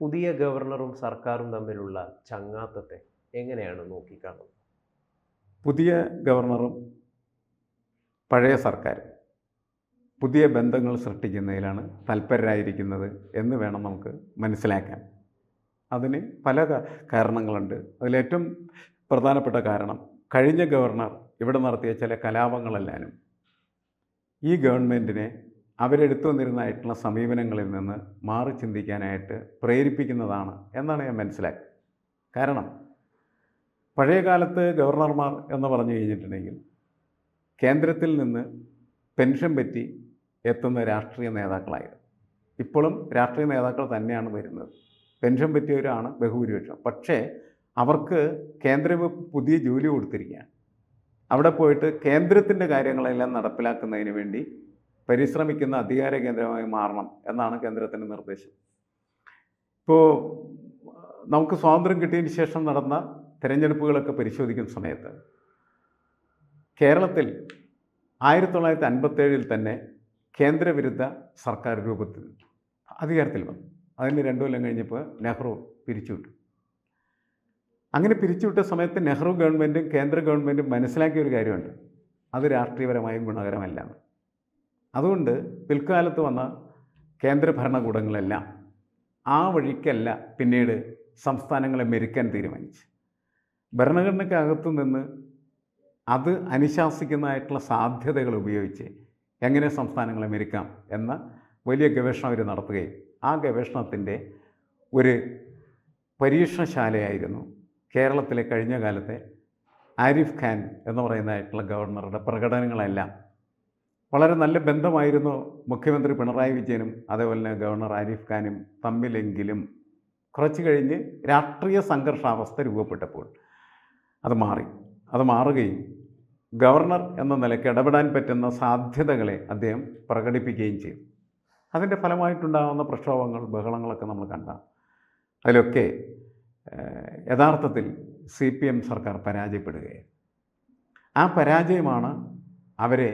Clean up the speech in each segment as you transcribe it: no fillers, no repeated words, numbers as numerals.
പുതിയ ഗവർണറും സർക്കാരും തമ്മിലുള്ള ചങ്ങാത്തത്തെ എങ്ങനെയാണ് നോക്കിക്കാണുന്നത്? പുതിയ ഗവർണറും പഴയ സർക്കാരും പുതിയ ബന്ധങ്ങൾ സൃഷ്ടിക്കുന്നതിലാണ് തൽപരരായിരിക്കുന്നത് എന്ന് വേണം നമുക്ക് മനസ്സിലാക്കാൻ. അതിന് പല കാരണങ്ങളുണ്ട്. അതിലേറ്റവും പ്രധാനപ്പെട്ട കാരണം കഴിഞ്ഞ ഗവർണർ ഇവിടെ നടത്തിയ ചില കലാപങ്ങളെല്ലാനും ഈ ഗവൺമെൻറ്റിനെ അവരെടുത്തു വന്നിരുന്നതായിട്ടുള്ള സമീപനങ്ങളിൽ നിന്ന് മാറി ചിന്തിക്കാനായിട്ട് പ്രേരിപ്പിക്കുന്നതാണ് എന്നാണ് ഞാൻ മനസ്സിലാക്കുന്നത്. കാരണം പഴയ കാലത്ത് ഗവർണർമാർ എന്ന് പറഞ്ഞു കഴിഞ്ഞിട്ടുണ്ടെങ്കിൽ കേന്ദ്രത്തിൽ നിന്ന് പെൻഷൻ പറ്റി എത്തുന്ന രാഷ്ട്രീയ നേതാക്കളായിരുന്നു. ഇപ്പോഴും രാഷ്ട്രീയ നേതാക്കൾ തന്നെയാണ് വരുന്നത്. പെൻഷൻ പറ്റിയവരാണ് ബഹുഭൂരിപക്ഷം. പക്ഷേ അവർക്ക് കേന്ദ്രം പുതിയ ജോലി കൊടുത്തിരിക്കുകയാണ്. അവിടെ പോയിട്ട് കേന്ദ്രത്തിൻ്റെ കാര്യങ്ങളെല്ലാം നടപ്പിലാക്കുന്നതിന് വേണ്ടി പരിശ്രമിക്കുന്ന അധികാര കേന്ദ്രമായി മാറണം എന്നാണ് കേന്ദ്രത്തിൻ്റെ നിർദ്ദേശം. ഇപ്പോൾ നമുക്ക് സ്വാതന്ത്ര്യം കിട്ടിയതിന് ശേഷം നടന്ന തിരഞ്ഞെടുപ്പുകളൊക്കെ പരിശോധിക്കുന്ന സമയത്ത് കേരളത്തിൽ 1957 തന്നെ കേന്ദ്രവിരുദ്ധ സർക്കാർ രൂപത്തിൽ അധികാരത്തിൽ വന്നു. അതിന് 2 കൊല്ലം കഴിഞ്ഞപ്പോൾ നെഹ്റു പിരിച്ചുവിട്ടു. അങ്ങനെ പിരിച്ചുവിട്ട സമയത്ത് നെഹ്റു ഗവൺമെൻറ്റും കേന്ദ്ര ഗവൺമെൻറ്റും മനസ്സിലാക്കിയ ഒരു കാര്യമുണ്ട്, അത് രാഷ്ട്രീയപരമായും ഗുണകരമല്ല. അതുകൊണ്ട് പിൽക്കാലത്ത് വന്ന കേന്ദ്ര ഭരണകൂടങ്ങളെല്ലാം ആ വഴിക്കല്ല പിന്നീട് സംസ്ഥാനങ്ങളെ മെരുക്കാൻ തീരുമാനിച്ചു. ഭരണഘടനയ്ക്കകത്തു നിന്ന് അത് അനുശാസിക്കുന്നതായിട്ടുള്ള സാധ്യതകൾ ഉപയോഗിച്ച് എങ്ങനെ സംസ്ഥാനങ്ങളെ മെരുക്കാം എന്ന വലിയ ഗവേഷണം അവർ നടത്തുകയും ആ ഗവേഷണത്തിൻ്റെ ഒരു പരീക്ഷണശാലയായിരുന്നു കേരളത്തിലെ കഴിഞ്ഞ കാലത്തെ ആരിഫ് ഖാൻ എന്ന് പറയുന്നതായിട്ടുള്ള ഗവർണറുടെ പ്രകടനങ്ങളെല്ലാം. വളരെ നല്ല ബന്ധമായിരുന്നു മുഖ്യമന്ത്രി പിണറായി വിജയനും അതേപോലെ തന്നെ ഗവർണർ ആരിഫ് ഖാനും തമ്മിലെങ്കിലും കുറച്ച് കഴിഞ്ഞ് രാഷ്ട്രീയ സംഘർഷാവസ്ഥ രൂപപ്പെട്ടപ്പോൾ അത് മാറുകയും ഗവർണർ എന്ന നിലയ്ക്ക് ഇടപെടാൻ പറ്റുന്ന സാധ്യതകളെ അദ്ദേഹം പ്രകടിപ്പിക്കുകയും ചെയ്തു. അതിൻ്റെ ഫലമായിട്ടുണ്ടാകുന്ന പ്രക്ഷോഭങ്ങൾ, ബഹളങ്ങളൊക്കെ നമ്മൾ കണ്ട അതിലൊക്കെ യഥാർത്ഥത്തിൽ CPM സർക്കാർ പരാജയപ്പെടുകയാണ്. ആ പരാജയമാണ് അവരെ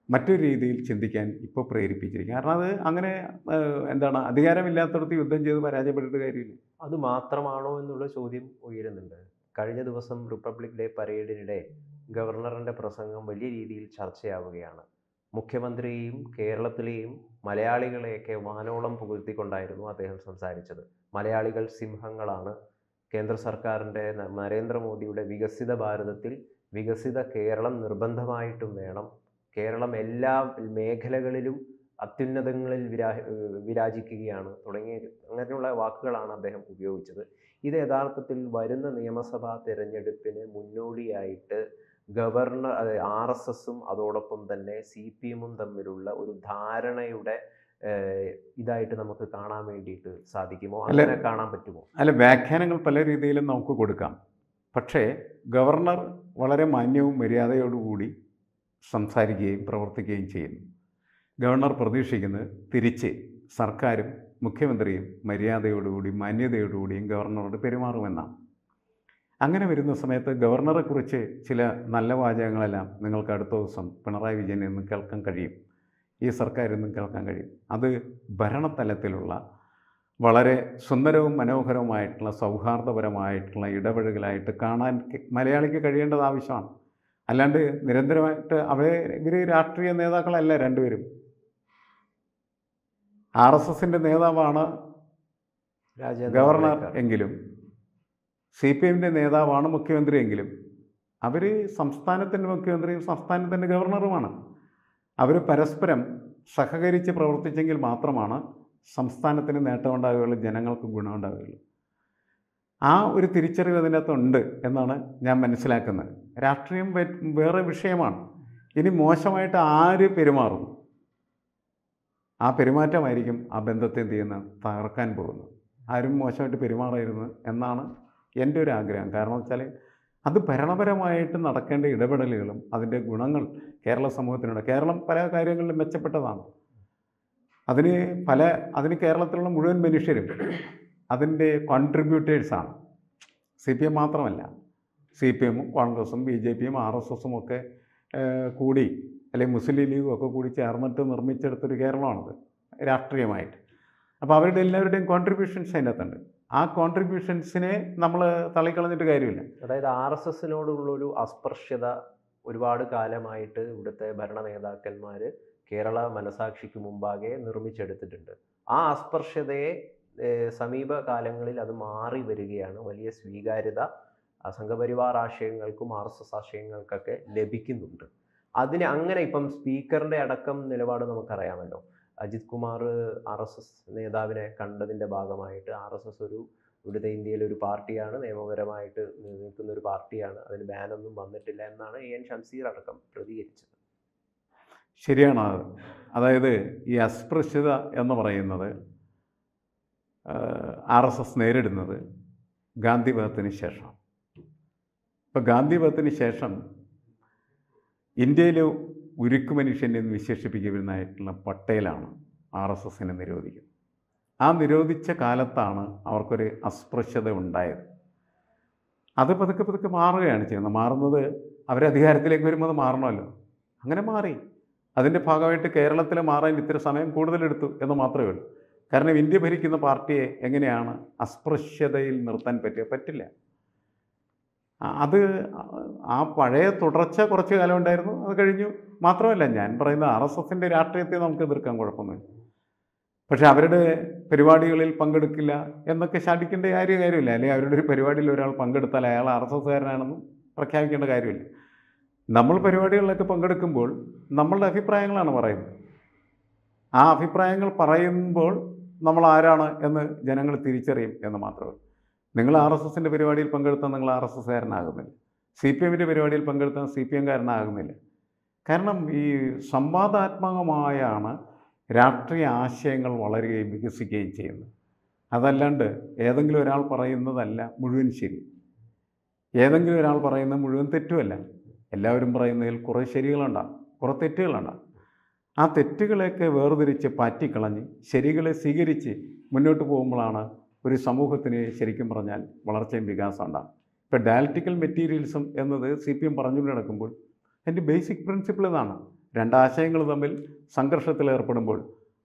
മറ്റൊരു രീതിയിൽ ചിന്തിക്കാൻ ഇപ്പോൾ പ്രേരിപ്പിച്ചിരിക്കുക. കാരണം അത് അങ്ങനെ അധികാരമില്ലാത്തടത്ത് യുദ്ധം ചെയ്ത് പരാജയപ്പെട്ടിട്ട് കാര്യമില്ല. അത് മാത്രമാണോ എന്നുള്ള ചോദ്യം ഉയരുന്നുണ്ട്. കഴിഞ്ഞ ദിവസം റിപ്പബ്ലിക് ഡേ പരേഡിനിടെ ഗവർണറിൻ്റെ പ്രസംഗം വലിയ രീതിയിൽ ചർച്ചയാവുകയാണ്. മുഖ്യമന്ത്രിയെയും കേരളത്തിലെയും മലയാളികളെയൊക്കെ വാനോളം പുകഴ്ത്തിക്കൊണ്ടായിരുന്നു അദ്ദേഹം സംസാരിച്ചത്. മലയാളികൾ സിംഹങ്ങളാണ്. കേന്ദ്ര സർക്കാരിൻ്റെ നരേന്ദ്രമോദിയുടെ വികസിത ഭാരതത്തിൽ വികസിത കേരളം നിർബന്ധമായിട്ടും വേണം. കേരളം എല്ലാ മേഖലകളിലും അത്യുന്നതങ്ങളിൽ വിരാജിക്കുകയാണ് തുടങ്ങിയ അങ്ങനെയുള്ള വാക്കുകളാണ് അദ്ദേഹം ഉപയോഗിച്ചത്. ഇത് യഥാർത്ഥത്തിൽ വരുന്ന നിയമസഭാ തിരഞ്ഞെടുപ്പിന് മുന്നോടിയായിട്ട് ഗവർണർ RSSും അതോടൊപ്പം തന്നെ CPMും തമ്മിലുള്ള ഒരു ധാരണയുടെ ഇതായിട്ട് നമുക്ക് കാണാൻ വേണ്ടിയിട്ട് സാധിക്കുമോ? അങ്ങനെ കാണാൻ പറ്റുമോ? വ്യാഖ്യാനങ്ങൾ പല രീതിയിലും നമുക്ക് കൊടുക്കാം. പക്ഷേ ഗവർണർ വളരെ മാന്യവും മര്യാദയോടുകൂടി സംസാരിക്കുകയും പ്രവർത്തിക്കുകയും ചെയ്യുന്നു. ഗവർണർ പ്രതീക്ഷിക്കുന്നത് തിരിച്ച് സർക്കാരും മുഖ്യമന്ത്രിയും മര്യാദയോടുകൂടി മാന്യതയോടുകൂടിയും ഗവർണറോട് പെരുമാറുമെന്നാണ്. അങ്ങനെ വരുന്ന സമയത്ത് ഗവർണറെക്കുറിച്ച് ചില നല്ല വാചകങ്ങളെല്ലാം നിങ്ങൾക്ക് അടുത്ത ദിവസം പിണറായി വിജയനിൽ നിന്ന് കേൾക്കാൻ കഴിയും, ഈ സർക്കാരിൽ നിന്നും കേൾക്കാൻ കഴിയും. അത് ഭരണതലത്തിലുള്ള വളരെ സുന്ദരവും മനോഹരവുമായിട്ടുള്ള സൗഹാർദ്ദപരമായിട്ടുള്ള ഇടപെടലുകളായിട്ട് കാണാൻ മലയാളിക്ക് കഴിയേണ്ടത് ആവശ്യമാണ്. അല്ലാണ്ട് നിരന്തരമായിട്ട് ഇവർ രാഷ്ട്രീയ നേതാക്കളല്ല രണ്ടുപേരും. RSSൻ്റെ നേതാവാണ് ഗവർണർ എങ്കിലും CPMൻ്റെ നേതാവാണ് മുഖ്യമന്ത്രി എങ്കിലും അവർ സംസ്ഥാനത്തിൻ്റെ മുഖ്യമന്ത്രിയും സംസ്ഥാനത്തിൻ്റെ ഗവർണറുമാണ്. അവർ പരസ്പരം സഹകരിച്ച് പ്രവർത്തിച്ചെങ്കിൽ മാത്രമാണ് സംസ്ഥാനത്തിന് നേട്ടമുണ്ടാവുകയുള്ളൂ, ജനങ്ങൾക്ക് ഗുണമുണ്ടാവുകയുള്ളൂ. ആ ഒരു തിരിച്ചറിവ് അതിനകത്തുണ്ട് എന്നാണ് ഞാൻ മനസ്സിലാക്കുന്നത്. രാഷ്ട്രീയം വേറെ വിഷയമാണ്. ഇനി മോശമായിട്ട് ആര് പെരുമാറും, ആ പെരുമാറ്റമായിരിക്കും ആ ബന്ധത്തെ തകർക്കാൻ പോകുന്നത്. ആരും മോശമായിട്ട് പെരുമാറരുത് എന്നാണ് എൻ്റെ ഒരു ആഗ്രഹം. കാരണം വെച്ചാൽ അത് ഭരണപരമായിട്ട് നടക്കേണ്ട ഇടപെടലുകളും അതിൻ്റെ ഗുണങ്ങൾ കേരള സമൂഹത്തിനുണ്ട്. കേരളം പല കാര്യങ്ങളിലും മെച്ചപ്പെട്ടതാണ്. അതിന് കേരളത്തിലുള്ള മുഴുവൻ മനുഷ്യരും അതിൻ്റെ കോൺട്രിബ്യൂട്ടേഴ്സാണ്. CPM മാത്രമല്ല, CPMും കോൺഗ്രസും BJPയും RSSും ഒക്കെ കൂടി, അല്ലെങ്കിൽ മുസ്ലിം ലീഗും ഒക്കെ കൂടി ചേർന്നിട്ട് നിർമ്മിച്ചെടുത്തൊരു കേരളമാണത് രാഷ്ട്രീയമായിട്ട്. അപ്പോൾ അവരുടെ എല്ലാവരുടെയും കോൺട്രിബ്യൂഷൻസ് അതിനകത്തുണ്ട്. ആ കോൺട്രിബ്യൂഷൻസിനെ നമ്മൾ തള്ളിക്കളഞ്ഞിട്ട് കാര്യമില്ല. അതായത് RSSനോടുള്ളൊരു അസ്പൃശ്യത ഒരുപാട് കാലമായിട്ട് ഇവിടുത്തെ ഭരണ നേതാക്കന്മാർ കേരള മനസാക്ഷിക്ക് മുമ്പാകെ നിർമ്മിച്ചെടുത്തിട്ടുണ്ട്. ആ അസ്പൃശ്യതയെ സമീപകാലങ്ങളിൽ അത് മാറി വരികയാണ്. വലിയ സ്വീകാര്യത സംഘപരിവാർ ആശയങ്ങൾക്കും RSS ആശയങ്ങൾക്കൊക്കെ ലഭിക്കുന്നുണ്ട്. അതിന് അങ്ങനെ ഇപ്പം സ്പീക്കറിൻ്റെ അടക്കം നിലപാട് നമുക്കറിയാമല്ലോ. അജിത് കുമാർ RSS നേതാവിനെ കണ്ടതിൻ്റെ ഭാഗമായിട്ട് RSS ഇവിടുത്തെ ഇന്ത്യയിലെ ഒരു പാർട്ടിയാണ്, നിയമപരമായിട്ട് നിൽക്കുന്ന ഒരു പാർട്ടിയാണ്, അതിന് ബാനൊന്നും വന്നിട്ടില്ല എന്നാണ് AN ഷംസീർ അടക്കം പ്രതികരിച്ചത്. ശരിയാണ് അത്. അതായത് ഈ അസ്പൃശ്യത എന്ന് പറയുന്നത് RSS നേരിടുന്നത് ഗാന്ധിവധത്തിന് ശേഷം. ഇപ്പോൾ ഗാന്ധിവധത്തിന് ശേഷം ഇന്ത്യയിലെ ഉരുക്കു മനുഷ്യൻ എന്ന് വിശേഷിപ്പിക്കുന്നതായിട്ടുള്ള പട്ടേലാണ് RSSനെ നിരോധിക്കുന്നത്. ആ നിരോധിച്ച കാലത്താണ് അവർക്കൊരു അസ്പൃശ്യത ഉണ്ടായത്. അത് പതുക്കെ പതുക്കെ മാറുകയാണ് ചെയ്യുന്നത്. മാറുന്നത് അവരധികാരത്തിലേക്ക് വരുമ്പോൾ അത് മാറണമല്ലോ, അങ്ങനെ മാറി. അതിൻ്റെ ഭാഗമായിട്ട് കേരളത്തിൽ മാറാൻ ഇത്തിരി സമയം കൂടുതലെടുത്തു എന്ന് മാത്രമേ ഉള്ളൂ. കാരണം ഇന്ത്യ ഭരിക്കുന്ന പാർട്ടിയെ എങ്ങനെയാണ് അസ്പൃശ്യതയിൽ നിർത്താൻ പറ്റില്ല. അത് ആ പഴയ തുടർച്ച കുറച്ച് കാലം ഉണ്ടായിരുന്നു, അത് കഴിഞ്ഞു. മാത്രമല്ല, ഞാൻ പറയുന്നത് RSSൻ്റെ രാഷ്ട്രീയത്തെ നമുക്ക് എതിർക്കാൻ കുഴപ്പമൊന്നുമില്ല. പക്ഷെ അവരുടെ പരിപാടികളിൽ പങ്കെടുക്കില്ല എന്നൊക്കെ ശാഠിക്കേണ്ട കാര്യമില്ല. അല്ലെങ്കിൽ അവരുടെ ഒരു പരിപാടിയിൽ ഒരാൾ പങ്കെടുത്താൽ അയാൾ RSSകാരനാണെന്നും പ്രഖ്യാപിക്കേണ്ട കാര്യമില്ല. നമ്മൾ പരിപാടികളിലൊക്കെ പങ്കെടുക്കുമ്പോൾ നമ്മളുടെ അഭിപ്രായങ്ങളാണ് പറയുന്നത്. ആ അഭിപ്രായങ്ങൾ പറയുമ്പോൾ നമ്മൾ ആരാണ് എന്ന് ജനങ്ങൾ തിരിച്ചറിയും എന്ന് മാത്രമേ. നിങ്ങൾ RSSൻ്റെ പരിപാടിയിൽ പങ്കെടുത്താൽ നിങ്ങൾ RSSകാരനാകുന്നില്ല. CPMൻ്റെ പരിപാടിയിൽ പങ്കെടുത്താൽ CPMകാരനാകുന്നില്ല. കാരണം ഈ സംവാദാത്മകമായാണ് രാഷ്ട്രീയ ആശയങ്ങൾ വളരുകയും വികസിക്കുകയും ചെയ്യുന്നത്. അതല്ലാണ്ട് ഏതെങ്കിലും ഒരാൾ പറയുന്നതല്ല മുഴുവൻ ശരി, ഏതെങ്കിലും ഒരാൾ പറയുന്നത് മുഴുവൻ തെറ്റുമല്ല. എല്ലാവരും പറയുന്നതിൽ കുറേ ശരികളുണ്ടാകും, കുറേ തെറ്റുകളുണ്ടാകും. ആ തെറ്റുകളെയൊക്കെ വേർതിരിച്ച് പാറ്റിക്കളഞ്ഞ് ശരികളെ സ്വീകരിച്ച് മുന്നോട്ട് പോകുമ്പോഴാണ് ഒരു സമൂഹത്തിന് ശരിക്കും പറഞ്ഞാൽ വളർച്ചയും വികാസം ഉണ്ടാകും. ഇപ്പോൾ ഡയലക്റ്റിക്കൽ മെറ്റീരിയലിസം എന്നത് CPM പറഞ്ഞുകൊണ്ട് നടക്കുമ്പോൾ അതിൻ്റെ ബേസിക് പ്രിൻസിപ്പിൾ ഇതാണ്. രണ്ടാശയങ്ങൾ തമ്മിൽ സംഘർഷത്തിൽ ഏർപ്പെടുമ്പോൾ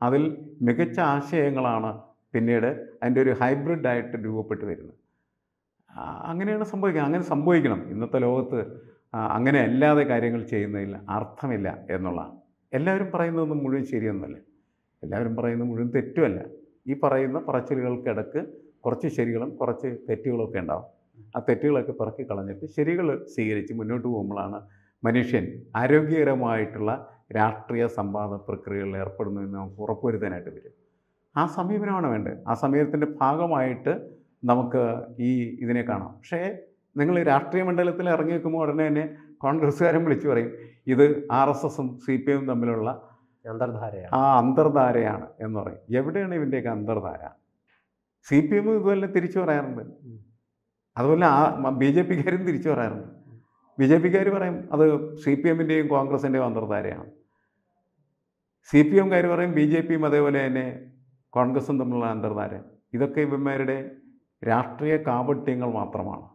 അതിൽ മികച്ച ആശയങ്ങളാണ് പിന്നീട് അതിൻ്റെ ഒരു ഹൈബ്രിഡായിട്ട് രൂപപ്പെട്ട് വരുന്നത്. അങ്ങനെയാണ് സംഭവിക്കുക. അങ്ങനെ സംഭവിക്കണം. ഇന്നത്തെ ലോകത്ത് അങ്ങനെ അല്ലാതെ കാര്യങ്ങൾ ചെയ്യുന്നതിൽ അർത്ഥമില്ല എന്നുള്ളതാണ്. എല്ലാവരും പറയുന്നതൊന്നും മുഴുവൻ ശരിയൊന്നുമല്ല, എല്ലാവരും പറയുന്നത് മുഴുവൻ തെറ്റുമല്ല. ഈ പറയുന്ന പറച്ചിലുകൾക്കിടക്ക് കുറച്ച് ശരികളും കുറച്ച് തെറ്റുകളൊക്കെ ഉണ്ടാവും. ആ തെറ്റുകളൊക്കെ പിറക്കി കളഞ്ഞിട്ട് ശരികൾ സ്വീകരിച്ച് മുന്നോട്ട് പോകുമ്പോഴാണ് മനുഷ്യൻ ആരോഗ്യകരമായിട്ടുള്ള രാഷ്ട്രീയ സംവാദ പ്രക്രിയകളിൽ ഏർപ്പെടുന്നതെന്ന് നമുക്ക് ഉറപ്പുവരുത്താനായിട്ട് വരും. ആ സമീപനമാണ് വേണ്ടത്. ആ സമീപനത്തിൻ്റെ ഭാഗമായിട്ട് നമുക്ക് ഇതിനെ കാണാം. പക്ഷേ നിങ്ങൾ രാഷ്ട്രീയ മണ്ഡലത്തിൽ ഇറങ്ങി വെക്കുമ്പോൾ ഉടനെ തന്നെ കോൺഗ്രസ്സുകാരൻ വിളിച്ചു പറയും ഇത് RSSും CPMും തമ്മിലുള്ള അന്തർധാരയാണ് എന്ന് പറയും. എവിടെയാണ് ഇവൻ്റെയൊക്കെ അന്തർധാര? CPM ഇതുപോലെ തിരിച്ചു പറയാറുണ്ട്, അതുപോലെ BJPക്കാരും തിരിച്ചു പറയാറുണ്ട്. BJPക്കാർ പറയും അത് CPMൻ്റെയും കോൺഗ്രസിൻ്റെയും അന്തർധാരയാണ്. CPMകാർ പറയും BJPയും അതേപോലെ തന്നെ കോൺഗ്രസും തമ്മിലുള്ള അന്തർധാര. ഇതൊക്കെ ഇവന്മാരുടെ രാഷ്ട്രീയ കാപട്യങ്ങൾ മാത്രമാണ്.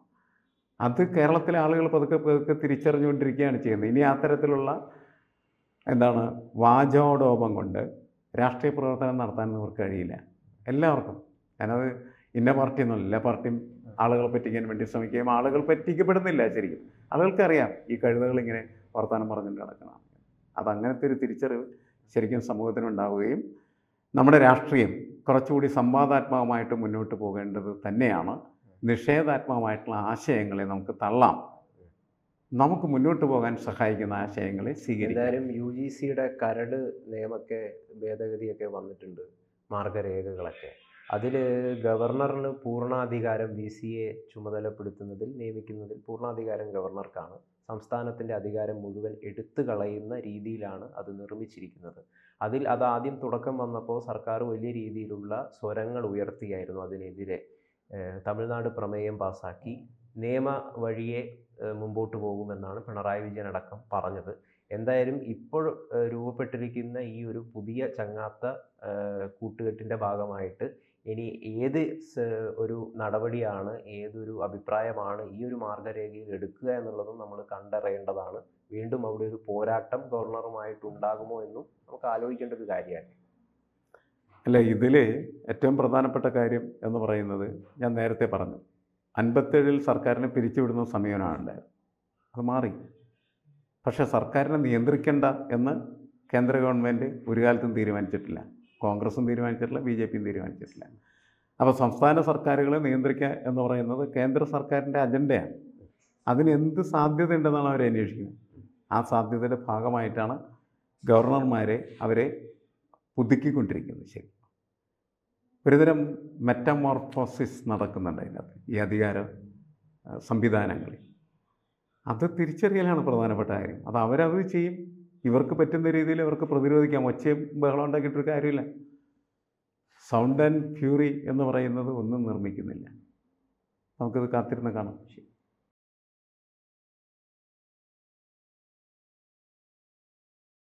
അത് കേരളത്തിലെ ആളുകൾ പതുക്കെ തിരിച്ചറിഞ്ഞുകൊണ്ടിരിക്കുകയാണ് ചെയ്യുന്നത്. ഇനി അത്തരത്തിലുള്ള വാചോടോപം കൊണ്ട് രാഷ്ട്രീയ പ്രവർത്തനം നടത്താൻ അവർക്ക് കഴിയില്ല. എല്ലാവർക്കും ഞാനത് ഇന്ന പാർട്ടിയൊന്നുമല്ല, എല്ലാ പാർട്ടിയും ആളുകളെ പറ്റിക്കാൻ വേണ്ടി ശ്രമിക്കുകയും ആളുകൾ പറ്റിക്കപ്പെടുന്നില്ല. ശരിക്കും ആളുകൾക്കറിയാം ഈ കഴുതകളിങ്ങനെ വർത്തമാനം പറഞ്ഞുകൊണ്ട് നടക്കണം. അതങ്ങനത്തെ ഒരു തിരിച്ചറിവ് ശരിക്കും സമൂഹത്തിനുണ്ടാവുകയും നമ്മുടെ രാഷ്ട്രീയം കുറച്ചുകൂടി സംവാദാത്മകമായിട്ട് മുന്നോട്ട് പോകേണ്ടത് തന്നെയാണ്. നിഷേധാത്മകമായിട്ടുള്ള ആശയങ്ങളെ നമുക്ക് തള്ളാം, നമുക്ക് മുന്നോട്ട് പോകാൻ സഹായിക്കുന്ന ആശയങ്ങളെ സ്വീകരിക്കാം. എന്തായാലും UGCയുടെ കരട് നിയമമൊക്കെ ഭേദഗതിയൊക്കെ വന്നിട്ടുണ്ട്, മാർഗരേഖകളൊക്കെ. അതിൽ ഗവർണറിന് പൂർണ്ണാധികാരം VCയെ ചുമതലപ്പെടുത്തുന്നതിൽ നിയമിക്കുന്നതിൽ പൂർണ്ണാധികാരം ഗവർണർക്കാണ്. സംസ്ഥാനത്തിൻ്റെ അധികാരം മുഴുവൻ എടുത്തു കളയുന്ന രീതിയിലാണ് അത് നിർമ്മിച്ചിരിക്കുന്നത്. അത് ആദ്യം തുടക്കം വന്നപ്പോൾ സർക്കാർ വലിയ രീതിയിലുള്ള സ്വരങ്ങൾ ഉയർത്തിയായിരുന്നു അതിനെതിരെ. തമിഴ്നാട് പ്രമേയം പാസാക്കി നിയമ വഴിയെ മുമ്പോട്ട് പോകുമെന്നാണ് പിണറായി വിജയൻ അടക്കം പറഞ്ഞത്. എന്തായാലും ഇപ്പോൾ രൂപപ്പെട്ടിരിക്കുന്ന ഈ ഒരു പുതിയ ചങ്ങാത്ത കൂട്ടുകെട്ടിൻ്റെ ഭാഗമായിട്ട് ഇനി ഏത് ഒരു നടപടിയാണ്, ഏതൊരു അഭിപ്രായമാണ് ഈ ഒരു മാർഗരേഖയിൽ എടുക്കുക എന്നുള്ളതും നമ്മൾ കണ്ടറിയേണ്ടതാണ്. വീണ്ടും അവിടെ ഒരു പോരാട്ടം ഗവർണറുമായിട്ടുണ്ടാകുമോ എന്നും നമുക്ക് ആലോചിക്കേണ്ട ഒരു കാര്യമാണ്. അല്ല, ഇതിൽ ഏറ്റവും പ്രധാനപ്പെട്ട കാര്യം എന്ന് പറയുന്നത് ഞാൻ നേരത്തെ പറഞ്ഞു, 57-ൽ സർക്കാരിനെ പിരിച്ചുവിടുന്ന സമീപനമാണ് ഉണ്ടായത്. അത് മാറി. പക്ഷേ സർക്കാരിനെ നിയന്ത്രിക്കേണ്ട എന്ന് കേന്ദ്ര ഗവൺമെൻറ് ഒരു കാലത്തും തീരുമാനിച്ചിട്ടില്ല. കോൺഗ്രസും തീരുമാനിച്ചിട്ടില്ല, BJPയും തീരുമാനിച്ചിട്ടില്ല. അപ്പോൾ സംസ്ഥാന സർക്കാരുകളെ നിയന്ത്രിക്കുക എന്ന് പറയുന്നത് കേന്ദ്ര സർക്കാരിൻ്റെ അജണ്ടയാണ്. അതിന് എന്ത് സാധ്യതയുണ്ടെന്നാണ് അവർ അന്വേഷിക്കുന്നത്. ആ സാധ്യതയുടെ ഭാഗമായിട്ടാണ് ഗവർണർമാരെ അവരെ പുതുക്കിക്കൊണ്ടിരിക്കുന്നത്. ശരി, ഒരുതരം മെറ്റമോർഫോസിസ് നടക്കുന്നുണ്ട് അതിനകത്ത്, ഈ അധികാര സംവിധാനങ്ങളിൽ. അത് തിരിച്ചറിയലാണ് പ്രധാനപ്പെട്ട കാര്യം. അത് അവരത് ചെയ്യും. ഇവർക്ക് പറ്റുന്ന രീതിയിൽ അവർക്ക് പ്രതിരോധിക്കാം. ഒച്ചയും ബഹളം ഉണ്ടാക്കിയിട്ടൊരു കാര്യമില്ല. സൗണ്ട് ആൻഡ് ഫ്യൂറി എന്ന് പറയുന്നത് ഒന്നും നിർമ്മിക്കുന്നില്ല. നമുക്കത് കാത്തിരുന്ന് കാണാം. ശരി.